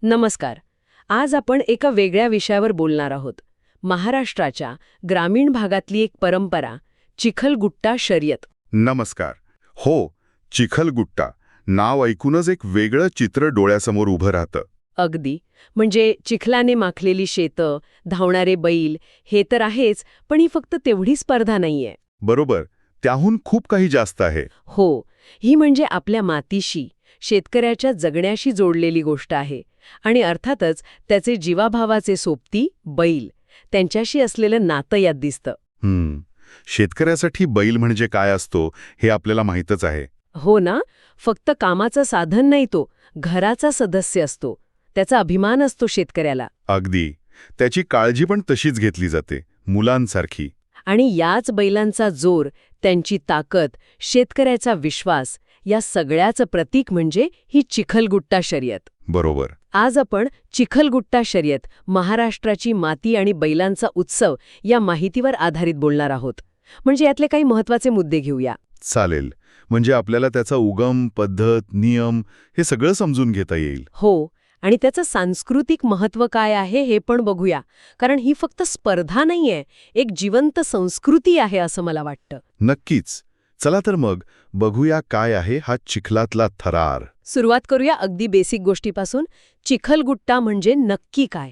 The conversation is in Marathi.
नमस्कार. आज आपण एका वेगळ्या विषयावर बोलणार आहोत. महाराष्ट्राच्या ग्रामीण भागातली एक परंपरा, चिखलगुट्टा शर्यत. नमस्कार. हो, चिखलगुट्टा नाव ऐकूनच एक वेगळं चित्र डोळ्यासमोर उभं राहतं. अगदी. म्हणजे चिखलाने माखलेली शेतं, धावणारे बैल, हे तर आहेच, पण ही फक्त तेवढी स्पर्धा नाहीये. बरोबर, त्याहून खूप काही जास्त आहे. हो, ही म्हणजे आपल्या मातीशी, शेतकऱ्याच्या जगण्याशी जोडलेली गोष्ट आहे. आणि अर्थातच त्याचे जीवाभावाचे सोबती बैल, त्यांच्याशी असलेलं नातं यात दिसतं. शेतकऱ्यासाठी बैल म्हणजे काय असतो हे आपल्याला माहीतच आहे. हो ना. फक्त कामाचं साधन नाही, तो घराचा सदस्य असतो. त्याचा अभिमान असतो शेतकऱ्याला. अगदी. त्याची काळजी पण तशीच घेतली जाते, मुलांसारखी. आणि याच बैलांचा जोर, त्यांची ताकद, शेतकऱ्याचा विश्वास, या सगळ्याचं प्रतीक म्हणजे ही चिखलगुट्टा शर्यत. बरोबर. आज आपण चिखलगुट्टा शर्यत, महाराष्ट्राची माती आणि बैलांचा उत्सव, या माहितीवर आधारित बोलणार आहोत. म्हणजे यातले काही महत्त्वाचे मुद्दे घेऊया. चालेल. म्हणजे आपल्याला त्याचा उगम, पद्धत, नियम हे सगळं समजून घेता येईल. हो, आणि त्याचं सांस्कृतिक महत्त्व काय आहे हे पण बघूया. कारण ही फक्त स्पर्धा नाहीये, एक जिवंत संस्कृती आहे असं मला वाटतं. नक्कीच. चला तर मग बघूया काय आहे हा चिखलातला थरार. सुरुवात करूया अगदी बेसिक गोष्टीपासून. चिखलगुट्टा म्हणजे नक्की काय?